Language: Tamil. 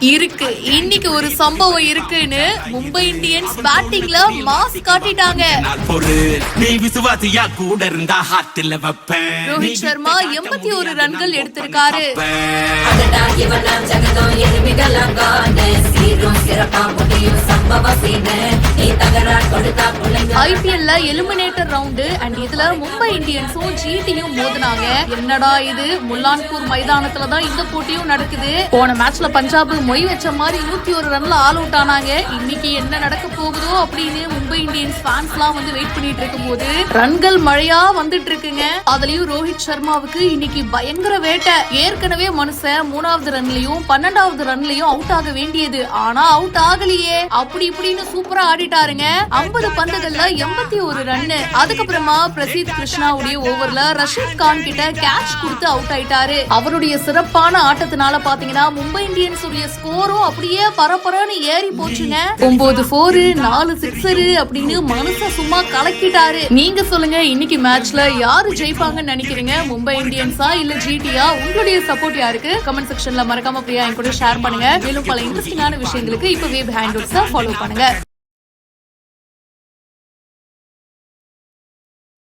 இருக்கு. இன்னைக்கு ஒரு சம்பவம் இருக்குன்னு மும்பை இந்தியன்ஸ் பேட்டிங்ல மாஸ் காட்டிட்டாங்க. ரோஹித் சர்மா 81 ரன்கள் எடுத்திருக்காரு. ஐபிஎல்ல எலிமினேட்டர் ரவுண்ட் அண்ட் இதுல மும்பை இந்தியன்ஸும் ஜிடியும் மோதினாங்க. என்னடா இது, முல்லான்பூர் மைதானத்துல தான் இந்த போட்டியும் நடக்குது. போன மேட்ச்ல பஞ்சாப் மொய் வச்ச மாதிரி 101 ரன்ல ஆல் அவுட் ஆனாங்க. இன்னைக்கு என்ன நடக்க போகுதோ அப்படின்னு மும்பை இந்தியன்ஸ் ஃபேன்ஸ் எல்லாம் வந்து வெயிட் பண்ணிட்டு இருக்கும் போது ரன்கள் மழையா வந்துட்டு இருக்குங்க. அதுலயும் ரோஹித் சர்மாவுக்கு இன்னைக்கு பயங்கர வேட்டை. ஏற்கனவே மனுஷன் 3வது ரன்லயும் 12வது ரன்லயும் அவுட் ஆக வேண்டியது, ஆனா அவுட் ஆகலையே. அப்படி இப்படின்னு சூப்பரா ஆடிட்டாருங்க. 50 பந்துகள்ல 81 ரன். அதுக்கப்புறமா பிரசீத் கிருஷ்ணாவுடைய ஓவர்ல ரஷீத் கான் கிட்ட கேட்ச் கொடுத்து அவுட் ஆயிட்டாரு. அவருடைய சிறப்பான ஆட்டத்தினால பாத்தீங்கன்னா மும்பை இந்தியன்ஸ் உடைய ஸ்கோரும் அப்படியே பரபரன்னு ஏறி போச்சுங்க. 9 4 4 6 அப்படின்னு மனுஷன் சும்மா கலக்கிட்டாரு. நீங்க சொல்லுங்க, இன்னைக்கு மேட்ச்ல யாரு ஜெயிப்பாங்கன்னு நினைக்கிறீங்க? மும்பை இந்தியன்ஸா இல்ல ஜிடியா? உங்களுடைய சப்போர்ட் யாருக்கு? கமெண்ட் செக்ஷன்ல மறக்காம பிரியா என் கூட ஷேர் பண்ணுங்க. மேலும் பல இன்ட்ரெஸ்டிங்கான விஷயங்களுக்கு இப்பவே பிஹைண்ட் ஃபாலோ பண்ணுங்க.